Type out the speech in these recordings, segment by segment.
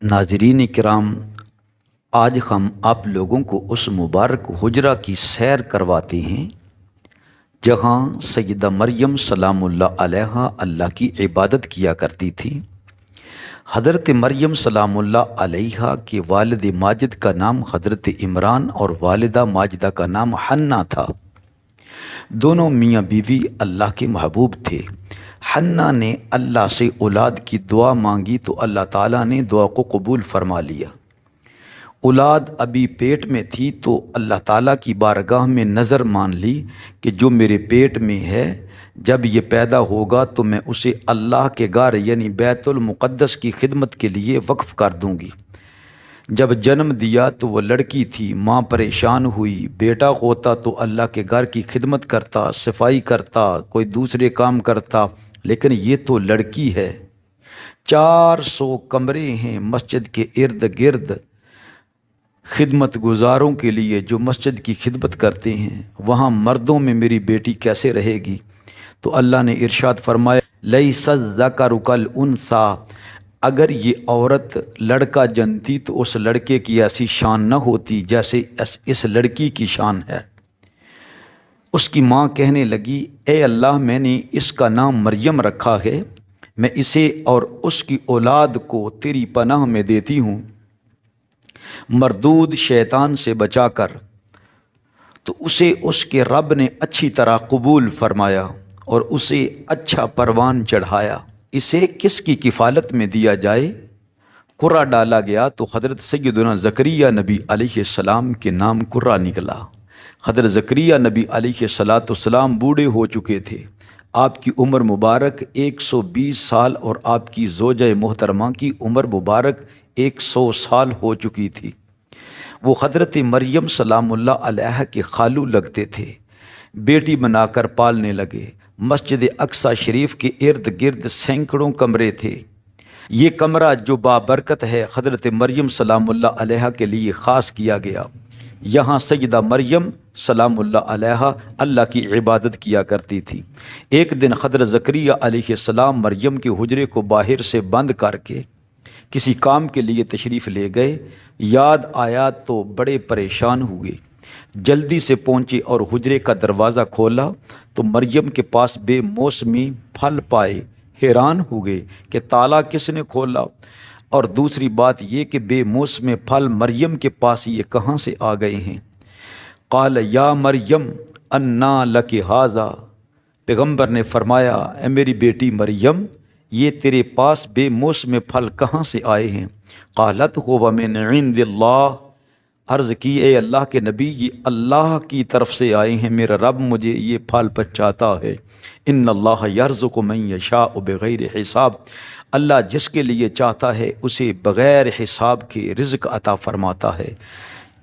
ناظرین کرام، آج ہم آپ لوگوں کو اس مبارک حجرہ کی سیر کرواتے ہیں جہاں سیدہ مریم سلام اللہ علیہا اللہ کی عبادت کیا کرتی تھی۔ حضرت مریم سلام اللہ علیہا کے والد ماجد کا نام حضرت عمران اور والدہ ماجدہ کا نام حنہ تھا۔ دونوں میاں بیوی اللہ کے محبوب تھے۔ حنہ نے اللہ سے اولاد کی دعا مانگی تو اللہ تعالیٰ نے دعا کو قبول فرما لیا۔ اولاد ابھی پیٹ میں تھی تو اللہ تعالیٰ کی بارگاہ میں نظر مان لی کہ جو میرے پیٹ میں ہے جب یہ پیدا ہوگا تو میں اسے اللہ کے گھر یعنی بیت المقدس کی خدمت کے لیے وقف کر دوں گی۔ جب جنم دیا تو وہ لڑکی تھی، ماں پریشان ہوئی، بیٹا ہوتا تو اللہ کے گھر کی خدمت کرتا، صفائی کرتا، کوئی دوسرے کام کرتا، لیکن یہ تو لڑکی ہے۔ 400 کمرے ہیں مسجد کے ارد گرد خدمت گزاروں کے لیے جو مسجد کی خدمت کرتے ہیں، وہاں مردوں میں میری بیٹی کیسے رہے گی؟ تو اللہ نے ارشاد فرمایا لیس الذکر کالانثیٰ، اگر یہ عورت لڑکا جنتی تو اس لڑکے کی ایسی شان نہ ہوتی جیسے اس لڑکی کی شان ہے۔ اس کی ماں کہنے لگی اے اللہ، میں نے اس کا نام مریم رکھا ہے، میں اسے اور اس کی اولاد کو تیری پناہ میں دیتی ہوں مردود شیطان سے بچا کر۔ تو اسے اس کے رب نے اچھی طرح قبول فرمایا اور اسے اچھا پروان چڑھایا۔ اسے کس کی کفالت میں دیا جائے؟ قرہ ڈالا گیا تو حضرت سیدنا زکریا نبی علیہ السلام کے نام قرہ نکلا۔ حضرت زکریا نبی علیہ السلام بوڑھے ہو چکے تھے۔ آپ کی عمر مبارک 120 سال اور آپ کی زوجہ محترمہ کی عمر مبارک 100 سال ہو چکی تھی۔ وہ حضرت مریم سلام اللہ علیہ کے خالو لگتے تھے، بیٹی بنا کر پالنے لگے۔ مسجد اقصی شریف کے ارد گرد سینکڑوں کمرے تھے۔ یہ کمرہ جو بابرکت ہے حضرت مریم سلام اللہ علیہ کے لیے خاص کیا گیا۔ یہاں سیدہ مریم سلام اللہ علیہ اللہ کی عبادت کیا کرتی تھی۔ ایک دن حضرت زکریا علیہ السلام مریم کے حجرے کو باہر سے بند کر کے کسی کام کے لیے تشریف لے گئے۔ یاد آیا تو بڑے پریشان ہوئے، جلدی سے پہنچے اور حجرے کا دروازہ کھولا تو مریم کے پاس بے موسمی پھل پائے۔ حیران ہوئے کہ تالا کس نے کھولا، اور دوسری بات یہ کہ بے موسم پھل مریم کے پاس یہ کہاں سے آ گئے ہیں؟ قال یا مریم انا لک ھذا، پیغمبر نے فرمایا اے میری بیٹی مریم، یہ تیرے پاس بے موسم پھل کہاں سے آئے ہیں؟ قالت هو من عند اللہ، عرض کی اے اللہ کے نبی یہ اللہ کی طرف سے آئے ہیں، میرا رب مجھے یہ پھل پہنچاتا ہے۔ ان اللہ یرزق من یشاء بغیر حساب، اللہ جس کے لیے چاہتا ہے اسے بغیر حساب کے رزق عطا فرماتا ہے۔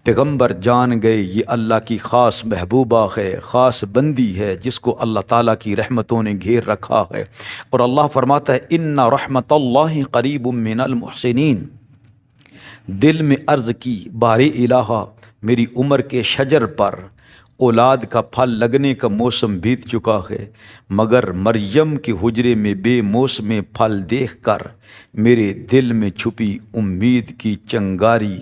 پیغمبر جان گئے یہ اللہ کی خاص محبوبہ ہے، خاص بندی ہے جس کو اللہ تعالیٰ کی رحمتوں نے گھیر رکھا ہے۔ اور اللہ فرماتا ہے ان رحمت اللہ قریب من المحسنین۔ دل میں عرض کی بارے الہا، میری عمر کے شجر پر اولاد کا پھل لگنے کا موسم بیت چکا ہے، مگر مریم کے حجرے میں بے موسم پھل دیکھ کر میرے دل میں چھپی امید کی چنگاری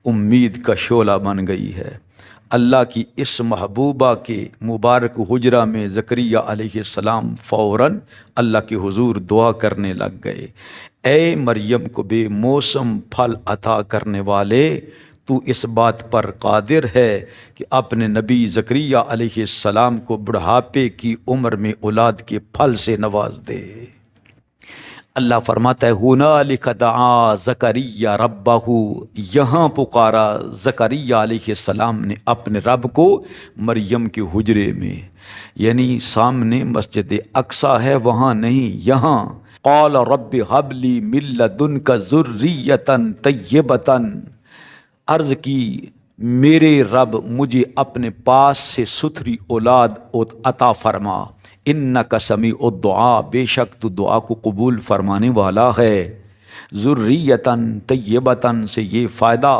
امید کا شعلہ بن گئی ہے۔ اللہ کی اس محبوبہ کے مبارک حجرہ میں زکریا علیہ السلام فوراً اللہ کے حضور دعا کرنے لگ گئے، اے مریم کو بے موسم پھل عطا کرنے والے، تو اس بات پر قادر ہے کہ اپنے نبی زکریا علیہ السلام کو بڑھاپے کی عمر میں اولاد کے پھل سے نواز دے۔ اللہ فرماتا ہے ہنالک دعا زکریا ربہ، یہاں پکارا زکریا علیہ السلام نے اپنے رب کو مریم کے حجرے میں، یعنی سامنے مسجد اقصی ہے وہاں نہیں، یہاں۔ قال رب ہب لی من لدنک ذریۃ طیبۃ، عرض کی میرے رب مجھے اپنے پاس سے ستھری اولاد عطا فرما، انک سمیع الدعاء، بے شک تو دعا کو قبول فرمانے والا ہے۔ ذریۃ طیبۃ سے یہ فائدہ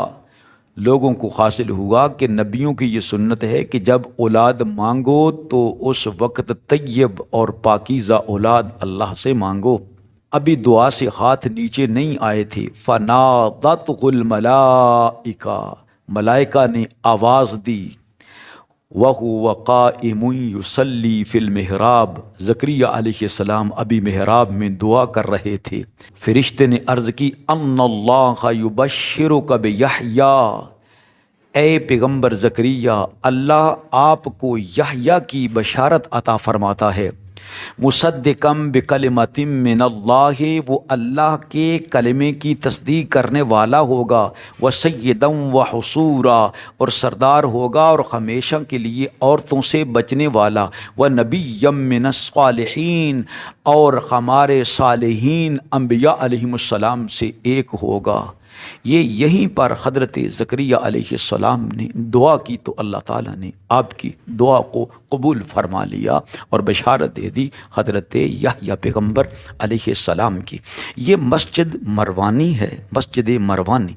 لوگوں کو حاصل ہوا کہ نبیوں کی یہ سنت ہے کہ جب اولاد مانگو تو اس وقت طیب اور پاکیزہ اولاد اللہ سے مانگو۔ ابھی دعا سے ہاتھ نیچے نہیں آئے تھے۔ فنادتہ الملائکہ، ملائکہ نے آواز دی۔ وَهُوَ قَائِمٌ يُصَلِّي فِي الْمِحْرَابِ، زکریا علیہ السلام ابھی محراب میں دعا کر رہے تھے۔ فرشتے نے عرض کی ان اللہ یبشرک بیحییٰ، اے پیغمبر زکریا، اللہ آپ کو یحییٰ کی بشارت عطا فرماتا ہے۔ مصدقم بکلمۃ من اللہ، وہ اللہ کے کلمے کی تصدیق کرنے والا ہوگا۔ وسیدم وحصورا، اور سردار ہوگا اور ہمیشہ کے لیے عورتوں سے بچنے والا۔ ونبیم من الصالحین، اور ہمارے صالحین انبیاء علیہم السلام سے ایک ہوگا۔ یہیں پر حضرت زکریا علیہ السلام نے دعا کی تو اللہ تعالیٰ نے آپ کی دعا کو قبول فرما لیا اور بشارت دے دی حضرت یحییٰ پیغمبر علیہ السلام کی۔ یہ مسجد مروانی ہے، مسجد مروانی۔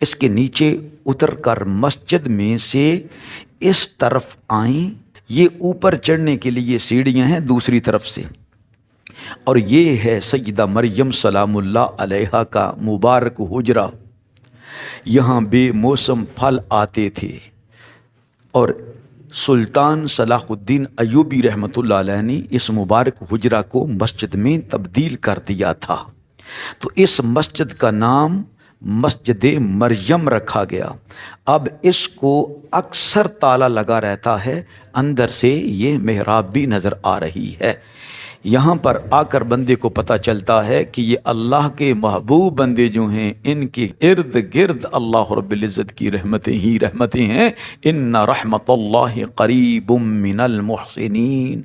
اس کے نیچے اتر کر مسجد میں سے اس طرف آئیں، یہ اوپر چڑھنے کے لیے سیڑھیاں ہیں دوسری طرف سے، اور یہ ہے سیدہ مریم سلام اللہ علیہا کا مبارک حجرہ۔ یہاں بے موسم پھل آتے تھے، اور سلطان صلاح الدین ایوبی رحمۃ اللہ علیہ نے اس مبارک حجرہ کو مسجد میں تبدیل کر دیا تھا، تو اس مسجد کا نام مسجد مریم رکھا گیا۔ اب اس کو اکثر تالا لگا رہتا ہے، اندر سے یہ محراب بھی نظر آ رہی ہے۔ یہاں پر آ کر بندے کو پتہ چلتا ہے کہ یہ اللہ کے محبوب بندے جو ہیں، ان کے ارد گرد اللہ رب العزت کی رحمتیں ہی رحمتیں ہیں۔ ان رحمت اللہ قریب من المحسنین۔